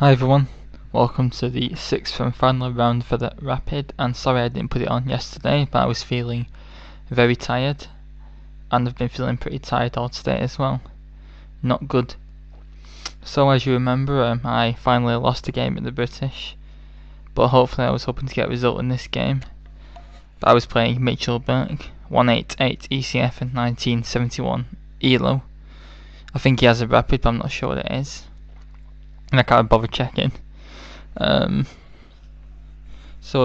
Hi everyone, welcome to the 6th and final round for the Rapid, and sorry I didn't put it on yesterday, but I was feeling very tired, and I've been feeling pretty tired all today as well. Not good. So as you remember, I finally lost a game at the British, but hopefully I was hoping to get a result in this game. But I was playing Mitchell Burke, 188 ECF and 1971 ELO. I think he has a Rapid, but I'm not sure what it is. And I can't bother checking. So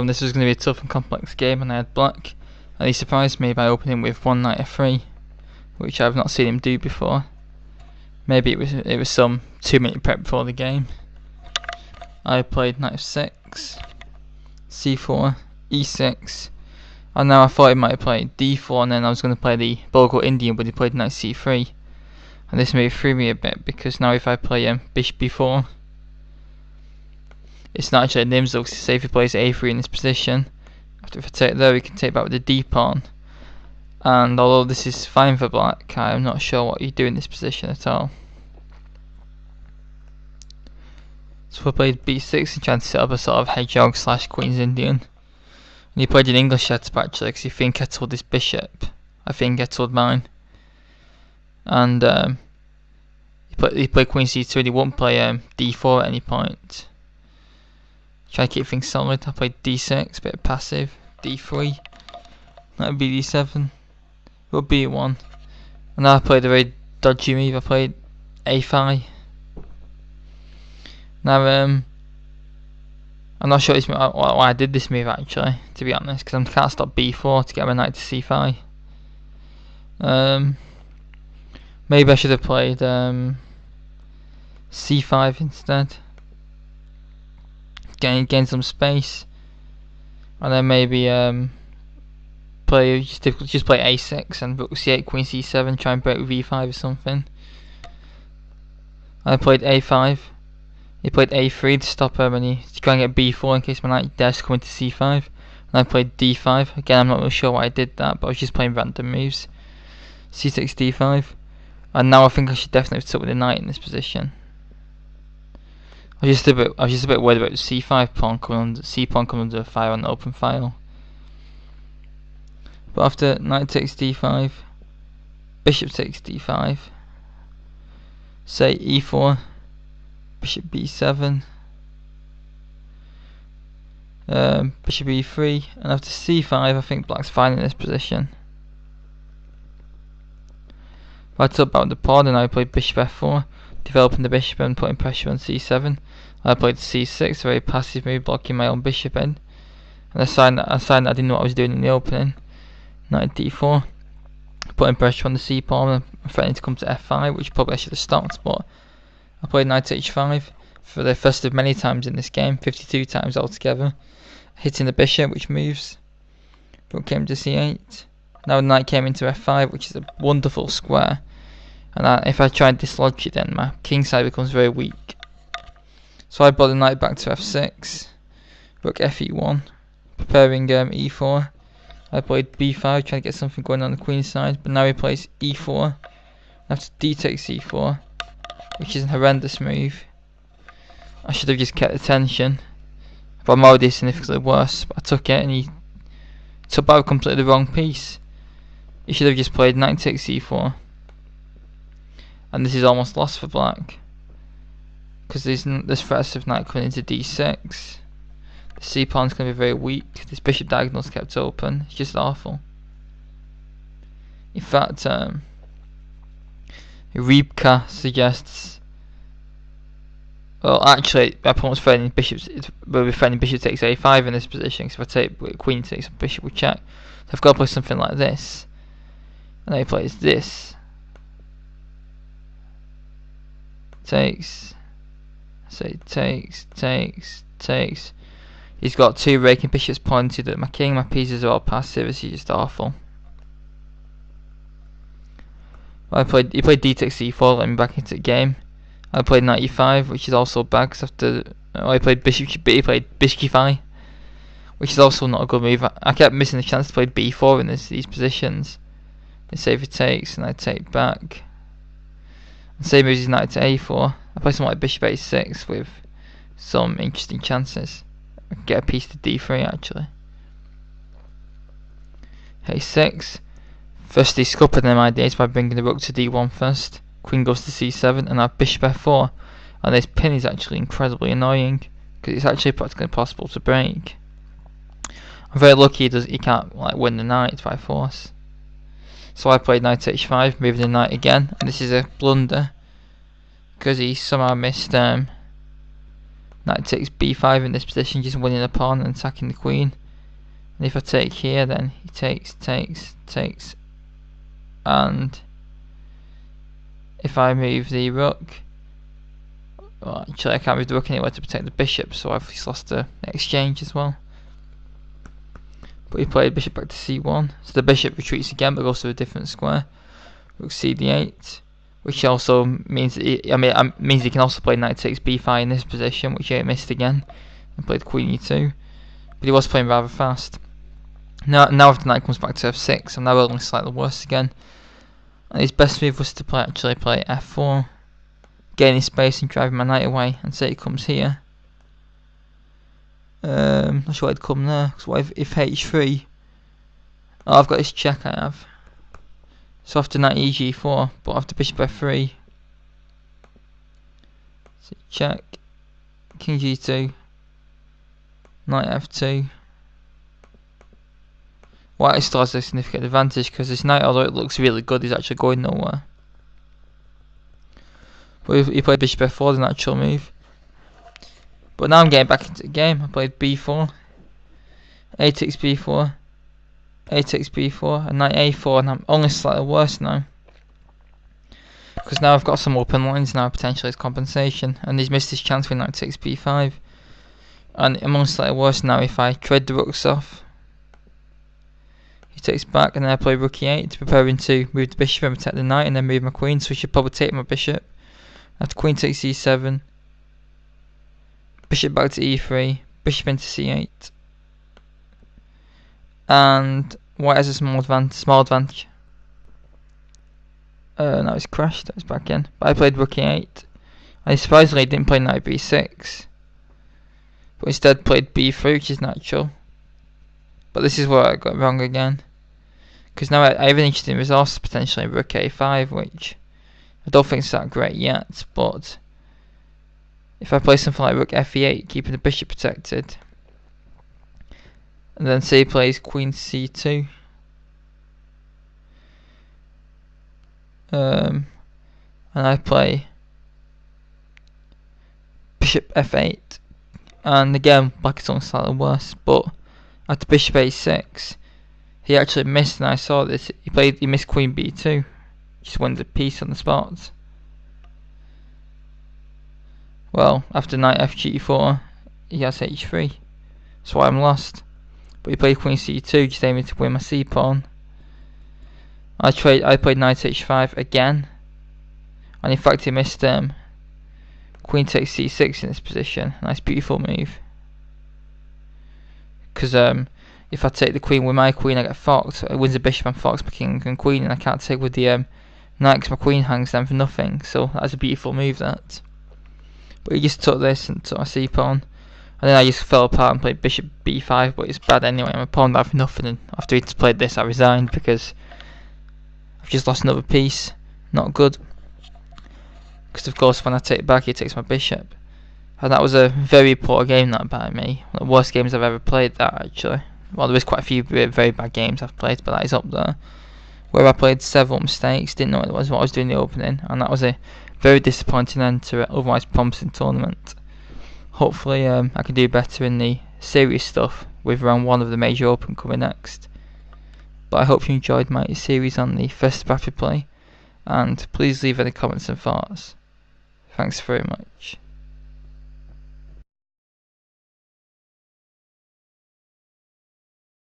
this was going to be a tough and complex game, and I had black, and he surprised me by opening with one Nf3, which I've not seen him do before. Maybe it was some 2-minute prep before the game. I played Nf6, C4, E6, and now I thought he might have played D4, and then I was going to play the Bulgar Indian, but he played Knight C3, and this may threw me a bit because now if I play Bishop B4. It's not actually a Nimzo, because say if he plays A3 in this position, after if I take there, we can take back with the D pawn. And although this is fine for black, I'm not sure what you do in this position at all. So I played B6 and tried to set up a sort of hedgehog / Queen's Indian. And he played an English setup actually, because he think I told this bishop. I think I told mine. And he played Queen C2 and he won't play D4 at any point. Try to keep things solid. I played D6, bit passive. D3, that would be D7, would be B1. And now I played a very dodgy move. I played A5. Now I'm not sure why I did this move actually, to be honest, because I can't stop B4 to get my knight to C5. Maybe I should have played C5 instead. Gain some space, and then maybe just play A6 and Rook C8, Queen C7, try and break with E5 or something. I played A5. He played A3 to stop him, and he try and get B4 in case my knight dares to come into C5. And I played D5. Again, I'm not really sure why I did that, but I was just playing random moves. C6, D5, and now I think I should definitely have stuck with the knight in this position. I was just a bit worried about the C5 pawn coming under fire on the open file. But after knight takes D5, bishop takes D5, say E4, bishop B7, bishop E3, and after C5, I think black's fine in this position. I talked about the pawn, and I played bishop F4, developing the bishop and putting pressure on C7. I played C6, very passive move, blocking my own bishop in. And a sign that I didn't know what I was doing in the opening. Knight D4, putting pressure on the C pawn and threatening to come to F5, which probably I should have stopped, but I played Knight H5 for the first of many times in this game, 52 times altogether, hitting the bishop, which moves. Rook came to C8. Now the knight came into F5, which is a wonderful square. And if I try and dislodge it, then my king side becomes very weak. So I brought the knight back to F6, Rook Fe1, preparing E4. I played B5, trying to get something going on the queen side, but now he plays E4. After D takes E4, which is a horrendous move. I should have just kept the tension, but I'm already significantly worse. But I took it, and he took out completely the wrong piece. He should have just played knight takes E4. And this is almost lost for black, because there's threats of knight coming into D6. The C pawn's going to be very weak. This bishop diagonal's kept open. It's just awful. In fact, Rebka suggests. Well, actually, my opponent's threatening will be threatening bishop takes A5 in this position. So if I take queen takes, bishop will check. So I've got to play something like this, and then he plays this. Takes, say takes. He's got two raking bishops pointed at my king. My pieces are all passive. It's just awful. He played D takes C4, let me back into the game. I played knight E5, which is also bad because after I played bishop, he played bishop E5, which is also not a good move. I kept missing the chance to play B4 in these positions. They say if it takes, and I take back. And same moves his knight to A4. I play something like bishop A6 with some interesting chances. I can get a piece to d3 actually. a6. Firstly, scuppered them ideas by bringing the rook to d1 first. Queen goes to c7, and now bishop f4. And this pin is actually incredibly annoying because it's actually practically impossible to break. I'm very lucky he can't like win the knight by force. So I played knight h5, moving the knight again, and this is a blunder because he somehow missed knight takes b5 in this position, just winning the pawn and attacking the queen. And if I take here, then he takes, and if I move the rook, well, actually I can't move the rook anywhere to protect the bishop, so I've just lost the exchange as well. But he played bishop back to c1, so the bishop retreats again but goes to a different square. Rook cd8, which also means that means he can also play knight takes b5 in this position, which he missed again, and played queen e2. But he was playing rather fast. Now if the knight comes back to f6, I'm now rolling slightly worse again. And his best move was to play f4, gaining space and driving my knight away, and say it comes here. Not sure why it'd come there, because what if h3? Oh, I've got this check I have. So after knight eg4, but after bishop f3. So check, king g2, knight f2. White still has a significant advantage because this knight, although it looks really good, is actually going nowhere. But he played bishop f4, the natural move. But now I'm getting back into the game. I played b4, a takes b4, a takes b4, and knight a4, and I'm only slightly worse now. Because now I've got some open lines now, potentially as compensation, and he's missed his chance with knight takes b5. And I'm only slightly worse now if I trade the rooks off. He takes back, and then I play rook e8, preparing to move the bishop and protect the knight, and then move my queen, so he should probably take my bishop. After queen takes e7, bishop back to e3, bishop into c8, and white has a small advantage. Now it's crashed, it's back in. But I played rook e8, and surprisingly didn't play knight b6, but instead played b3, which is natural. But this is where I got wrong again, because now I have an interesting resource, potentially rook a5, which I don't think is that great yet, but if I play something like rook fe8, keeping the bishop protected, and then say he plays queen c2, and I play bishop f8, and again black is only slightly worse, but after bishop a6, he actually missed, and I saw this. He missed queen b2, just wins a piece on the spot. Well, after knight fg4, he has h3, so I'm lost. But he played queen c2, just aiming to win my c pawn. I played knight h5 again, and in fact he missed queen takes c6 in this position. Nice, beautiful move. Because if I take the queen with my queen, I get forked. It wins the bishop and forks my king and queen, and I can't take with the knight because my queen hangs down for nothing. So that's a beautiful move, that. But he just took this and took my c pawn, and then I just fell apart and played bishop b5. But it's bad anyway. I'm a pawn down for nothing, and after he played this, I resigned because I've just lost another piece. Not good. Because of course, when I take it back, he takes my bishop. And that was a very poor game, that by me. One of the worst games I've ever played, that actually. Well, there is quite a few very bad games I've played, but that is up there. Where I played several mistakes, didn't know what I was doing in the opening, and that was a very disappointing end to an otherwise promising tournament. Hopefully I can do better in the serious stuff with round 1 of the Major Open coming next. But I hope you enjoyed my series on the first rapid play, and please leave any comments and thoughts. Thanks very much.